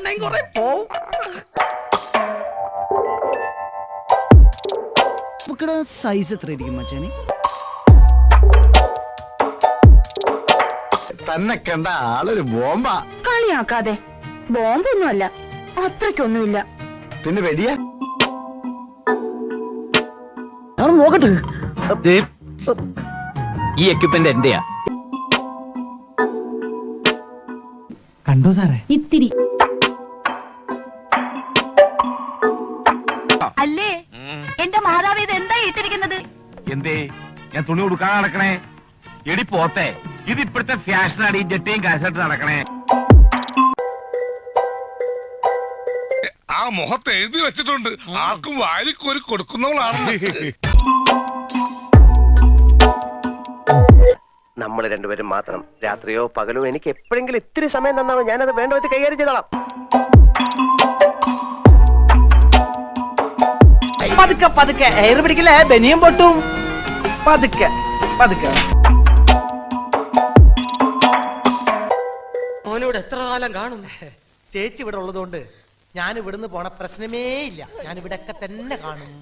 എണ്ണയും കുറെ പോവും. സൈസ് എത്ര ഇരിക്കും മച്ചാനെ? തന്നെ കണ്ട ആളൊരു ബോംബാ. കളിയാക്കാതെ, ബോംബൊന്നുമല്ല, അത്രയ്ക്കൊന്നുമില്ല. പിന്നെ വെടിയ നോക്കട്ടെ. ഈ എക്യുപ്മെന്റ് എന്റെയാ. കണ്ടോ സാറേ? ഇത്തിരി അല്ലേ? എന്റെ മാതാവ് ഇത് എന്താ ഇട്ടിരിക്കുന്നത്? എന്തേ ഞാൻ തുണി കൊടുക്കാൻ നടക്കണേ? എടി പോത്തെ, ഇത് ഇപ്പോഴത്തെ ഫാഷനാണ്. ഈ ജെട്ടിയും കാശായിട്ട് നടക്കണേ. ആ മുഖത്ത് എഴുതി വെച്ചിട്ടുണ്ട്, ആർക്കും വാരിക്കോരി കൊടുക്കുന്നവളാണ്. നമ്മൾ രണ്ടുപേരും മാത്രം, രാത്രിയോ പകലോ, എനിക്ക് എപ്പോഴെങ്കിലും ഇത്തിരി സമയം തന്നാണ് ഞാനത് വേണ്ട വിധത്തിൽ കൈകാര്യം ചെയ്തോളാം. പതുക്കെ പതുക്കെ, എയർ പിടിക്കില്ലേ, ബനിയം പൊട്ടും. പതുക്കെ പതുക്കെ. മോനോട് എത്ര കാലം കാണും? ചേച്ചി ഇവിടെ ഉള്ളതുകൊണ്ട് ഞാൻ ഇവിടുന്ന് പോണ പ്രശ്നമേ ഇല്ല. ഞാൻ ഇവിടെ ഒക്കെ തന്നെ കാണും.